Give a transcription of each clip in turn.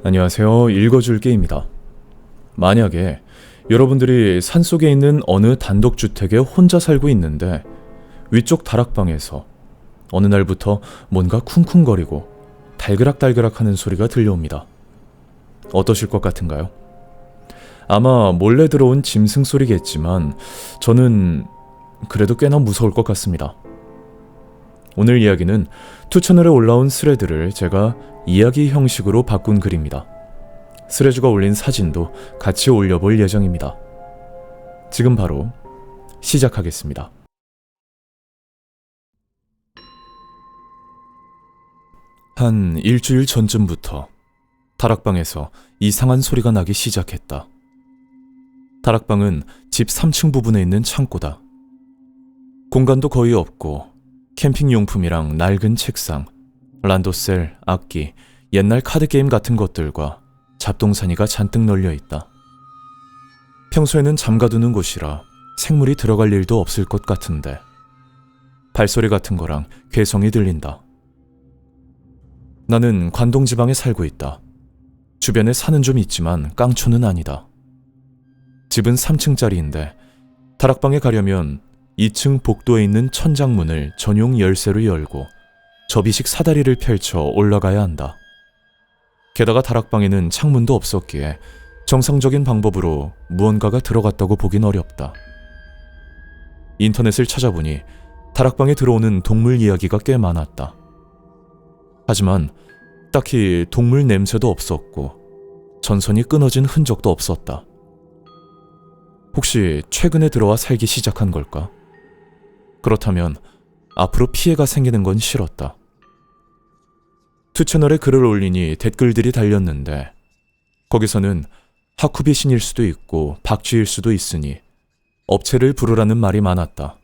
안녕하세요. 읽어줄게입니다. 만약에 여러분들이 산속에 있는 어느 단독주택에 혼자 살고 있는데 위쪽 다락방에서 어느 날부터 뭔가 쿵쿵거리고 달그락달그락 하는 소리가 들려옵니다. 어떠실 것 같은가요? 아마 몰래 들어온 짐승 소리겠지만 저는 그래도 꽤나 무서울 것 같습니다. 오늘 이야기는 투채널에 올라온 스레드를 제가 이야기 형식으로 바꾼 글입니다. 스레주가 올린 사진도 같이 올려볼 예정입니다. 지금 바로 시작하겠습니다. 한 일주일 전쯤부터 다락방에서 이상한 소리가 나기 시작했다. 다락방은 집 3층 부분에 있는 창고다. 공간도 거의 없고 캠핑용품이랑 낡은 책상, 란도셀, 악기, 옛날 카드게임 같은 것들과 잡동사니가 잔뜩 널려 있다. 평소에는 잠가두는 곳이라 생물이 들어갈 일도 없을 것 같은데 발소리 같은 거랑 괴성이 들린다. 나는 관동지방에 살고 있다. 주변에 산은 좀 있지만 깡초는 아니다. 집은 3층짜리인데 다락방에 가려면 2층 복도에 있는 천장문을 전용 열쇠로 열고 접이식 사다리를 펼쳐 올라가야 한다. 게다가 다락방에는 창문도 없었기에 정상적인 방법으로 무언가가 들어갔다고 보긴 어렵다. 인터넷을 찾아보니 다락방에 들어오는 동물 이야기가 꽤 많았다. 하지만 딱히 동물 냄새도 없었고 전선이 끊어진 흔적도 없었다. 혹시 최근에 들어와 살기 시작한 걸까? 그렇다면 앞으로 피해가 생기는 건 싫었다. 투채널에 글을 올리니 댓글들이 달렸는데 거기서는 하쿠비 신일 수도 있고 박쥐일 수도 있으니 업체를 부르라는 말이 많았다.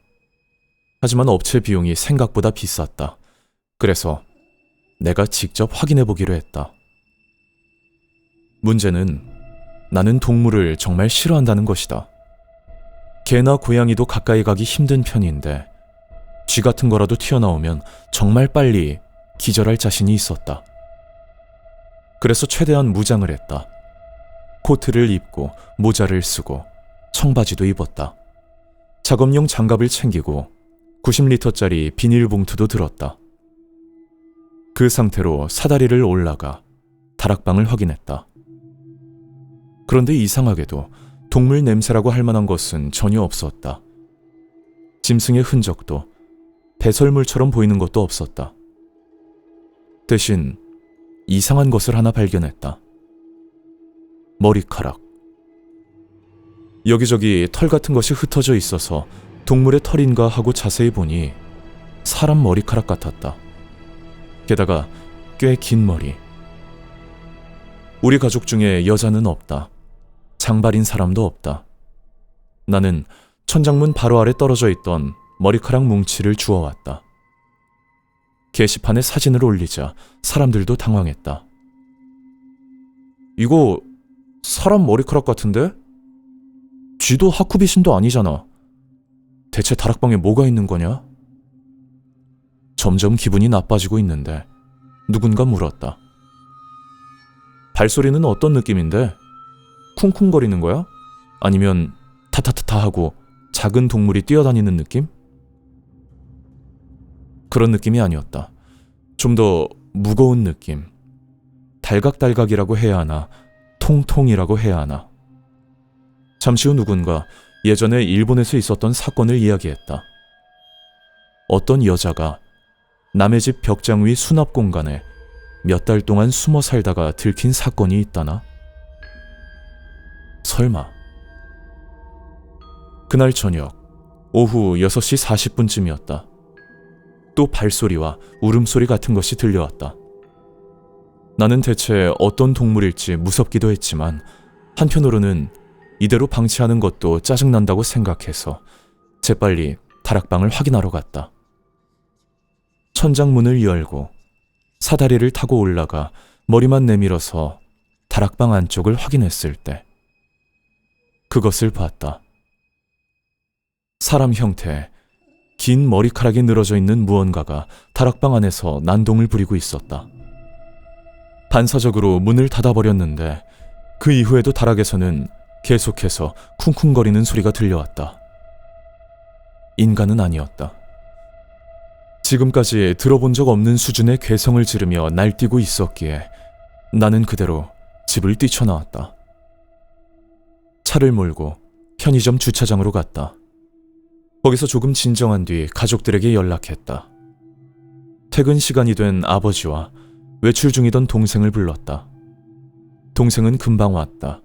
하지만 업체 비용이 생각보다 비쌌다. 그래서 내가 직접 확인해 보기로 했다. 문제는 나는 동물을 정말 싫어한다는 것이다. 개나 고양이도 가까이 가기 힘든 편인데 쥐 같은 거라도 튀어나오면 정말 빨리 기절할 자신이 있었다. 그래서 최대한 무장을 했다. 코트를 입고 모자를 쓰고 청바지도 입었다. 작업용 장갑을 챙기고 90리터짜리 비닐봉투도 들었다. 그 상태로 사다리를 올라가 다락방을 확인했다. 그런데 이상하게도 동물 냄새라고 할 만한 것은 전혀 없었다. 짐승의 흔적도 배설물처럼 보이는 것도 없었다. 대신 이상한 것을 하나 발견했다. 머리카락. 여기저기 털 같은 것이 흩어져 있어서 동물의 털인가 하고 자세히 보니 사람 머리카락 같았다. 게다가 꽤 긴 머리. 우리 가족 중에 여자는 없다. 장발인 사람도 없다. 나는 천장문 바로 아래 떨어져 있던 머리카락 뭉치를 주워왔다. 게시판에 사진을 올리자 사람들도 당황했다. 이거 사람 머리카락 같은데? 쥐도 하쿠비 신도 아니잖아. 대체 다락방에 뭐가 있는 거냐? 점점 기분이 나빠지고 있는데 누군가 물었다. 발소리는 어떤 느낌인데? 쿵쿵거리는 거야? 아니면 타타타타 하고 작은 동물이 뛰어다니는 느낌? 그런 느낌이 아니었다. 좀 더 무거운 느낌. 달각달각이라고 해야 하나, 통통이라고 해야 하나. 잠시 후 누군가 예전에 일본에서 있었던 사건을 이야기했다. 어떤 여자가 남의 집 벽장 위 수납 공간에 몇 달 동안 숨어 살다가 들킨 사건이 있다나? 설마. 그날 저녁 오후 6시 40분쯤이었다. 또 발소리와 울음소리 같은 것이 들려왔다. 나는 대체 어떤 동물일지 무섭기도 했지만 한편으로는 이대로 방치하는 것도 짜증난다고 생각해서 재빨리 다락방을 확인하러 갔다. 천장문을 열고 사다리를 타고 올라가 머리만 내밀어서 다락방 안쪽을 확인했을 때 그것을 봤다. 사람 형태, 긴 머리카락이 늘어져 있는 무언가가 다락방 안에서 난동을 부리고 있었다. 반사적으로 문을 닫아버렸는데 그 이후에도 다락에서는 계속해서 쿵쿵거리는 소리가 들려왔다. 인간은 아니었다. 지금까지 들어본 적 없는 수준의 괴성을 지르며 날뛰고 있었기에 나는 그대로 집을 뛰쳐나왔다. 차를 몰고 편의점 주차장으로 갔다. 거기서 조금 진정한 뒤 가족들에게 연락했다. 퇴근 시간이 된 아버지와 외출 중이던 동생을 불렀다. 동생은 금방 왔다.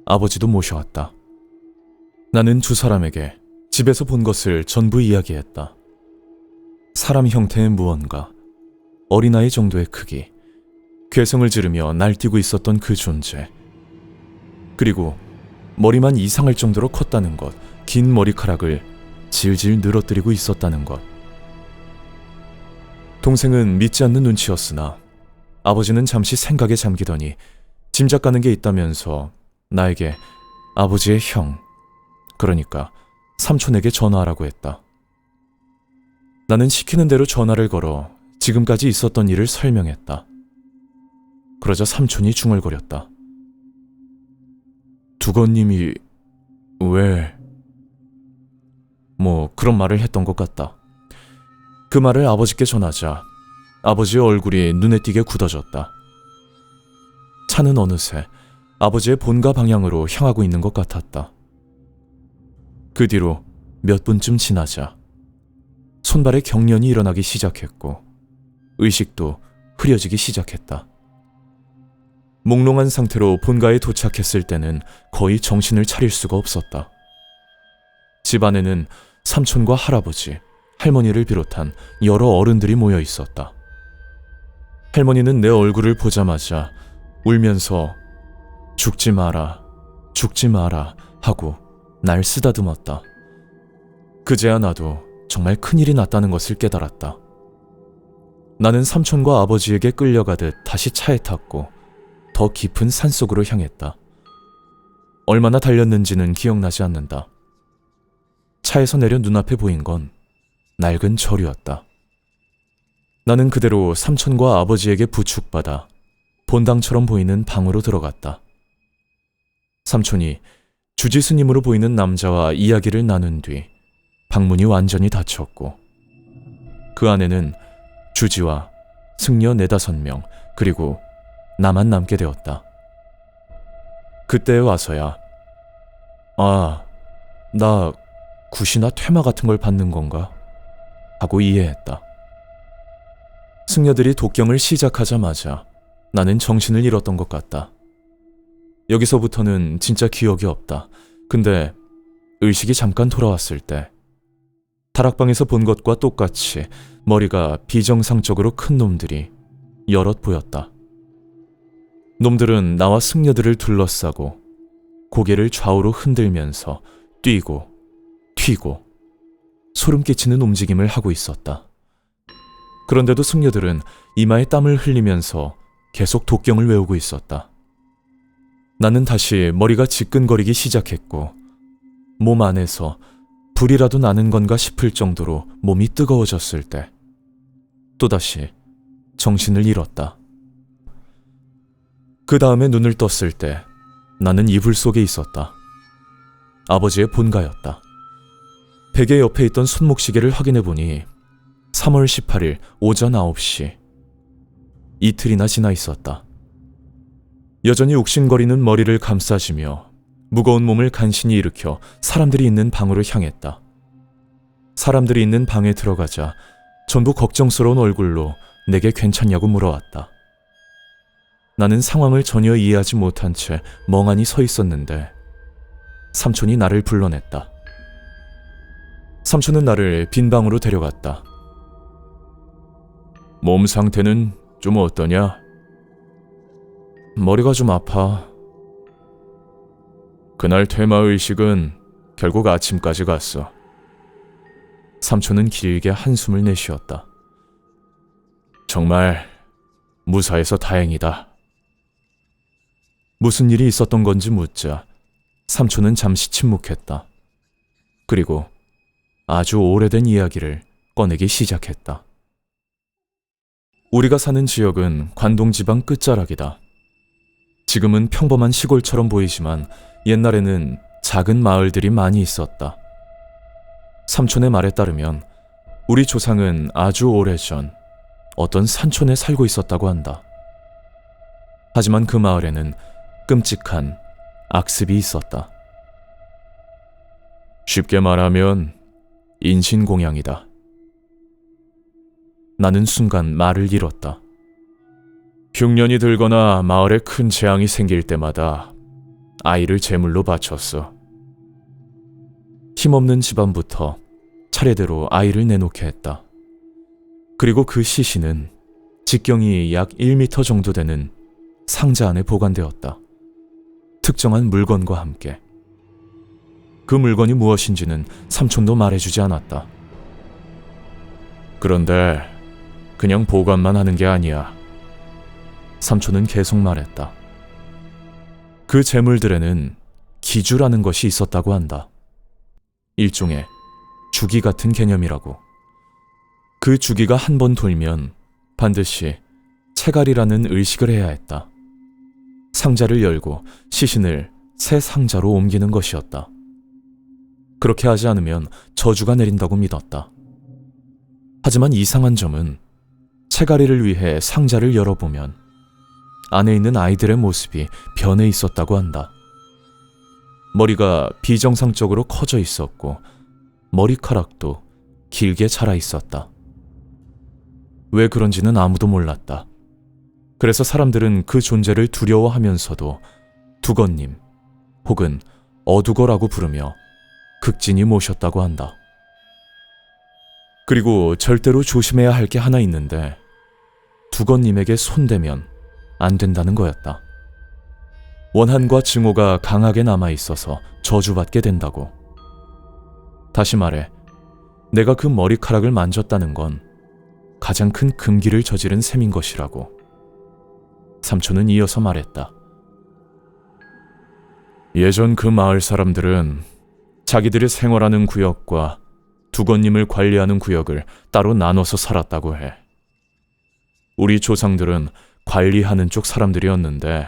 아버지도 모셔왔다. 나는 두 사람에게 집에서 본 것을 전부 이야기했다. 사람 형태의 무언가, 어린아이 정도의 크기, 괴성을 지르며 날뛰고 있었던 그 존재, 그리고 머리만 이상할 정도로 컸다는 것, 긴 머리카락을 질질 늘어뜨리고 있었다는 것. 동생은 믿지 않는 눈치였으나 아버지는 잠시 생각에 잠기더니 짐작 가는 게 있다면서 나에게 아버지의 형, 그러니까 삼촌에게 전화하라고 했다. 나는 시키는 대로 전화를 걸어 지금까지 있었던 일을 설명했다. 그러자 삼촌이 중얼거렸다. 두건님이 왜... 그런 말을 했던 것 같다. 그 말을 아버지께 전하자 아버지의 얼굴이 눈에 띄게 굳어졌다. 차는 어느새 아버지의 본가 방향으로 향하고 있는 것 같았다. 그 뒤로 몇 분쯤 지나자 손발에 경련이 일어나기 시작했고 의식도 흐려지기 시작했다. 몽롱한 상태로 본가에 도착했을 때는 거의 정신을 차릴 수가 없었다. 집 안에는 삼촌과 할아버지, 할머니를 비롯한 여러 어른들이 모여 있었다. 할머니는 내 얼굴을 보자마자 울면서 죽지 마라, 죽지 마라 하고 날 쓰다듬었다. 그제야 나도 정말 큰일이 났다는 것을 깨달았다. 나는 삼촌과 아버지에게 끌려가듯 다시 차에 탔고 더 깊은 산속으로 향했다. 얼마나 달렸는지는 기억나지 않는다. 차에서 내려 눈앞에 보인 건 낡은 절이었다. 나는 그대로 삼촌과 아버지에게 부축받아 본당처럼 보이는 방으로 들어갔다. 삼촌이 주지스님으로 보이는 남자와 이야기를 나눈 뒤 방문이 완전히 닫혔고 그 안에는 주지와 승려 4-5명 그리고 나만 남게 되었다. 그때에 와서야 나 굿이나 퇴마 같은 걸 받는 건가? 하고 이해했다. 승려들이 독경을 시작하자마자 나는 정신을 잃었던 것 같다. 여기서부터는 진짜 기억이 없다. 근데 의식이 잠깐 돌아왔을 때 다락방에서 본 것과 똑같이 머리가 비정상적으로 큰 놈들이 여럿 보였다. 놈들은 나와 승려들을 둘러싸고 고개를 좌우로 흔들면서 뛰고 튀고 소름 끼치는 움직임을 하고 있었다. 그런데도 승려들은 이마에 땀을 흘리면서 계속 독경을 외우고 있었다. 나는 다시 머리가 지끈거리기 시작했고 몸 안에서 불이라도 나는 건가 싶을 정도로 몸이 뜨거워졌을 때 또다시 정신을 잃었다. 그 다음에 눈을 떴을 때 나는 이불 속에 있었다. 아버지의 본가였다. 베개 옆에 있던 손목시계를 확인해보니 3월 18일 오전 9시. 이틀이나 지나 있었다. 여전히 욱신거리는 머리를 감싸시며 무거운 몸을 간신히 일으켜 사람들이 있는 방으로 향했다. 사람들이 있는 방에 들어가자 전부 걱정스러운 얼굴로 내게 괜찮냐고 물어왔다. 나는 상황을 전혀 이해하지 못한 채 멍하니 서 있었는데 삼촌이 나를 불러냈다. 삼촌은 나를 빈 방으로 데려갔다. 몸 상태는 좀 어떠냐? 머리가 좀 아파. 그날 퇴마의식은 결국 아침까지 갔어. 삼촌은 길게 한숨을 내쉬었다. 정말 무사해서 다행이다. 무슨 일이 있었던 건지 묻자 삼촌은 잠시 침묵했다. 그리고 아주 오래된 이야기를 꺼내기 시작했다. 우리가 사는 지역은 관동지방 끝자락이다. 지금은 평범한 시골처럼 보이지만 옛날에는 작은 마을들이 많이 있었다. 삼촌의 말에 따르면 우리 조상은 아주 오래전 어떤 산촌에 살고 있었다고 한다. 하지만 그 마을에는 끔찍한 악습이 있었다. 쉽게 말하면 인신공양이다. 나는 순간 말을 잃었다. 흉년이 들거나 마을에 큰 재앙이 생길 때마다 아이를 제물로 바쳤어. 힘없는 집안부터 차례대로 아이를 내놓게 했다. 그리고 그 시신은 직경이 약 1m 정도 되는 상자 안에 보관되었다. 특정한 물건과 함께. 그 물건이 무엇인지는 삼촌도 말해주지 않았다. 그런데 그냥 보관만 하는 게 아니야. 삼촌은 계속 말했다. 그 재물들에는 기주라는 것이 있었다고 한다. 일종의 주기 같은 개념이라고. 그 주기가 한 번 돌면 반드시 채갈이라는 의식을 해야 했다. 상자를 열고 시신을 새 상자로 옮기는 것이었다. 그렇게 하지 않으면 저주가 내린다고 믿었다. 하지만 이상한 점은 채갈이를 위해 상자를 열어보면 안에 있는 아이들의 모습이 변해 있었다고 한다. 머리가 비정상적으로 커져 있었고 머리카락도 길게 자라 있었다. 왜 그런지는 아무도 몰랐다. 그래서 사람들은 그 존재를 두려워하면서도 두건님 혹은 어두거라고 부르며 극진히 모셨다고 한다. 그리고 절대로 조심해야 할 게 하나 있는데 두건님에게 손대면 안 된다는 거였다. 원한과 증오가 강하게 남아있어서 저주받게 된다고. 다시 말해, 내가 그 머리카락을 만졌다는 건 가장 큰 금기를 저지른 셈인 것이라고. 삼촌은 이어서 말했다. 예전 그 마을 사람들은 자기들이 생활하는 구역과 두건님을 관리하는 구역을 따로 나눠서 살았다고 해. 우리 조상들은 관리하는 쪽 사람들이었는데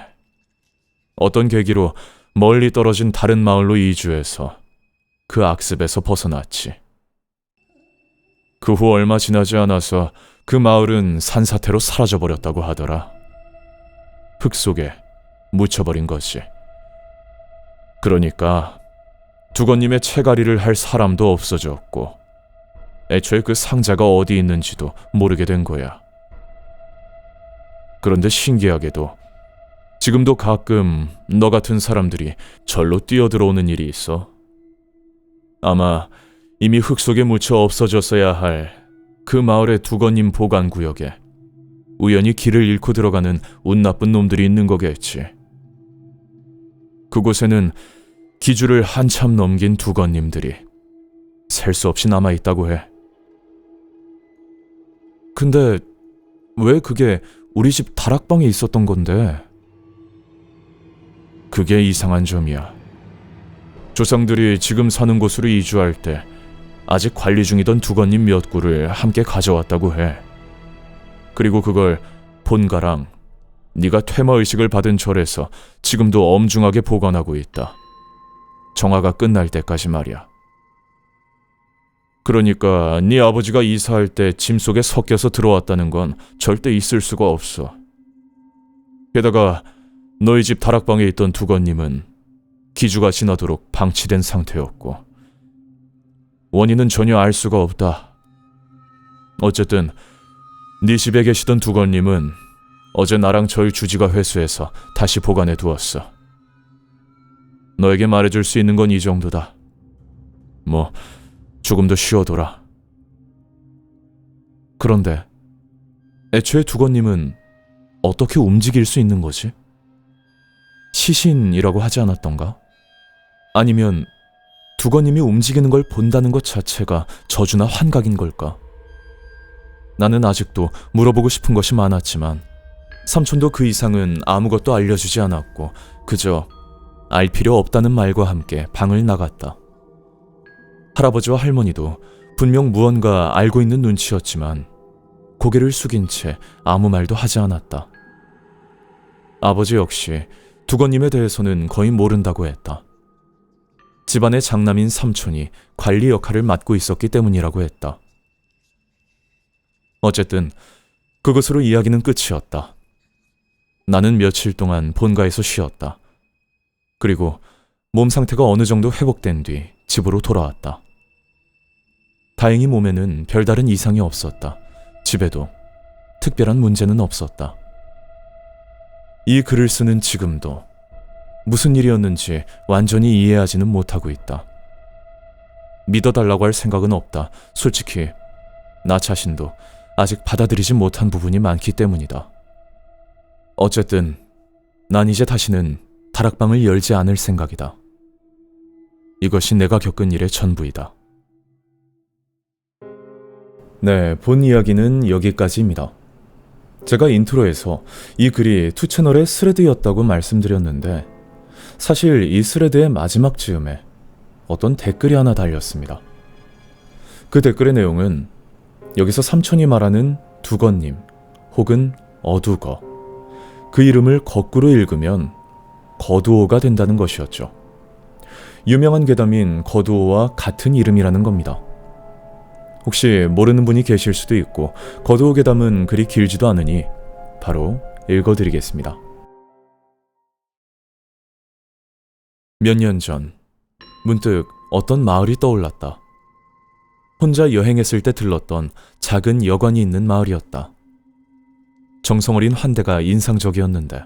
어떤 계기로 멀리 떨어진 다른 마을로 이주해서 그 악습에서 벗어났지. 그 후 얼마 지나지 않아서 그 마을은 산사태로 사라져버렸다고 하더라. 흙 속에 묻혀버린 거지. 그러니까 두건님의 채갈이를 할 사람도 없어졌고 애초에 그 상자가 어디 있는지도 모르게 된 거야. 그런데 신기하게도 지금도 가끔 너 같은 사람들이 절로 뛰어들어오는 일이 있어. 아마 이미 흙 속에 묻혀 없어졌어야 할 그 마을의 두건님 보관구역에 우연히 길을 잃고 들어가는 운 나쁜 놈들이 있는 거겠지. 그곳에는 기주를 한참 넘긴 두건님들이 셀 수 없이 남아있다고 해. 근데 왜 그게 우리 집 다락방에 있었던 건데? 그게 이상한 점이야. 조상들이 지금 사는 곳으로 이주할 때 아직 관리 중이던 두건님 몇 구를 함께 가져왔다고 해. 그리고 그걸 본가랑 네가 퇴마의식을 받은 절에서 지금도 엄중하게 보관하고 있다. 정화가 끝날 때까지 말이야. 그러니까 네 아버지가 이사할 때 짐 속에 섞여서 들어왔다는 건 절대 있을 수가 없어. 게다가 너희 집 다락방에 있던 두건님은 기주가 지나도록 방치된 상태였고 원인은 전혀 알 수가 없다. 어쨌든 네 집에 계시던 두건님은 어제 나랑 저희 주지가 회수해서 다시 보관해 두었어. 너에게 말해줄 수 있는 건 이 정도다. 뭐 조금 더 쉬어둬라. 그런데 애초에 두건님은 어떻게 움직일 수 있는 거지? 시신이라고 하지 않았던가? 아니면 두건님이 움직이는 걸 본다는 것 자체가 저주나 환각인 걸까? 나는 아직도 물어보고 싶은 것이 많았지만 삼촌도 그 이상은 아무것도 알려주지 않았고 그저 알 필요 없다는 말과 함께 방을 나갔다. 할아버지와 할머니도 분명 무언가 알고 있는 눈치였지만 고개를 숙인 채 아무 말도 하지 않았다. 아버지 역시 두건님에 대해서는 거의 모른다고 했다. 집안의 장남인 삼촌이 관리 역할을 맡고 있었기 때문이라고 했다. 어쨌든 그것으로 이야기는 끝이었다. 나는 며칠 동안 본가에서 쉬었다. 그리고 몸 상태가 어느 정도 회복된 뒤 집으로 돌아왔다. 다행히 몸에는 별다른 이상이 없었다. 집에도 특별한 문제는 없었다. 이 글을 쓰는 지금도 무슨 일이었는지 완전히 이해하지는 못하고 있다. 믿어달라고 할 생각은 없다. 솔직히 나 자신도 아직 받아들이지 못한 부분이 많기 때문이다. 어쨌든 난 이제 다시는 다락방을 열지 않을 생각이다. 이것이 내가 겪은 일의 전부이다. 네, 본 이야기는 여기까지입니다. 제가 인트로에서 이 글이 투채널의 스레드였다고 말씀드렸는데 사실 이 스레드의 마지막 즈음에 어떤 댓글이 하나 달렸습니다. 그 댓글의 내용은 여기서 삼촌이 말하는 두건님 혹은 어두거, 그 이름을 거꾸로 읽으면 거두오가 된다는 것이었죠. 유명한 괴담인 거두오와 같은 이름이라는 겁니다. 혹시 모르는 분이 계실 수도 있고 거두오 괴담은 그리 길지도 않으니 바로 읽어드리겠습니다. 몇 년 전 문득 어떤 마을이 떠올랐다. 혼자 여행했을 때 들렀던 작은 여관이 있는 마을이었다. 정성어린 환대가 인상적이었는데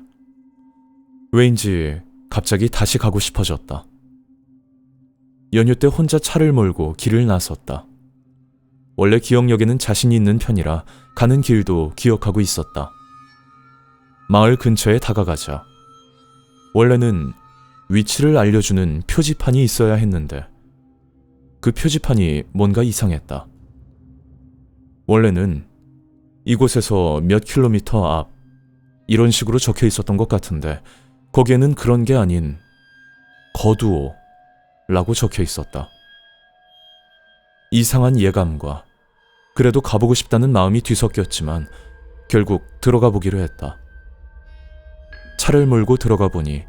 왜인지 갑자기 다시 가고 싶어졌다. 연휴 때 혼자 차를 몰고 길을 나섰다. 원래 기억력에는 자신이 있는 편이라 가는 길도 기억하고 있었다. 마을 근처에 다가가자 원래는 위치를 알려주는 표지판이 있어야 했는데 그 표지판이 뭔가 이상했다. 원래는 이곳에서 몇 킬로미터 앞 이런 식으로 적혀 있었던 것 같은데 거기에는 그런 게 아닌 거두오 라고 적혀 있었다. 이상한 예감과 그래도 가보고 싶다는 마음이 뒤섞였지만 결국 들어가 보기로 했다. 차를 몰고 들어가 보니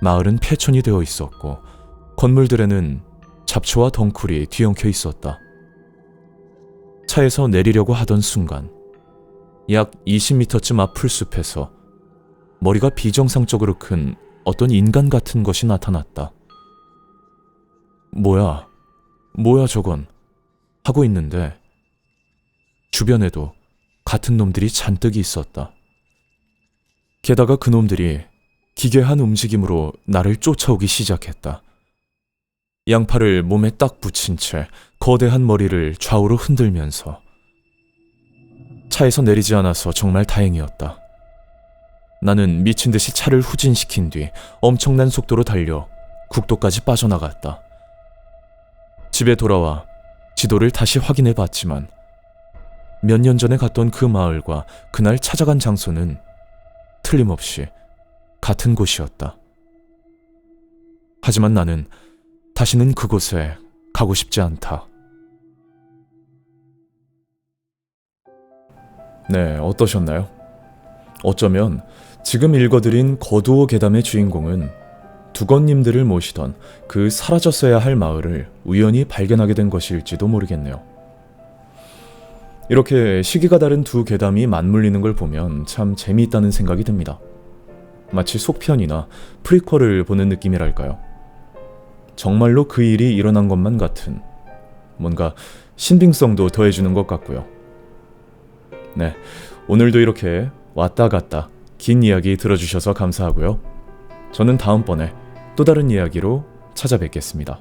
마을은 폐촌이 되어 있었고 건물들에는 잡초와 덩쿨이 뒤엉켜 있었다. 차에서 내리려고 하던 순간 약 20m쯤 앞 풀숲에서 머리가 비정상적으로 큰 어떤 인간 같은 것이 나타났다. 뭐야 저건 하고 있는데 주변에도 같은 놈들이 잔뜩 있었다. 게다가 그 놈들이 기괴한 움직임으로 나를 쫓아오기 시작했다. 양팔을 몸에 딱 붙인 채 거대한 머리를 좌우로 흔들면서. 차에서 내리지 않아서 정말 다행이었다. 나는 미친 듯이 차를 후진시킨 뒤 엄청난 속도로 달려 국도까지 빠져나갔다. 집에 돌아와 지도를 다시 확인해 봤지만 몇 년 전에 갔던 그 마을과 그날 찾아간 장소는 틀림없이 같은 곳이었다. 하지만 나는 다시는 그곳에 가고 싶지 않다. 네, 어떠셨나요? 어쩌면 지금 읽어드린 거두오 괴담의 주인공은 두건님들을 모시던 그 사라졌어야 할 마을을 우연히 발견하게 된 것일지도 모르겠네요. 이렇게 시기가 다른 두 괴담이 맞물리는 걸 보면 참 재미있다는 생각이 듭니다. 마치 속편이나 프리퀄을 보는 느낌이랄까요. 정말로 그 일이 일어난 것만 같은 뭔가 신빙성도 더해주는 것 같고요. 네, 오늘도 이렇게 왔다 갔다 긴 이야기 들어주셔서 감사하고요. 저는 다음번에 또 다른 이야기로 찾아뵙겠습니다.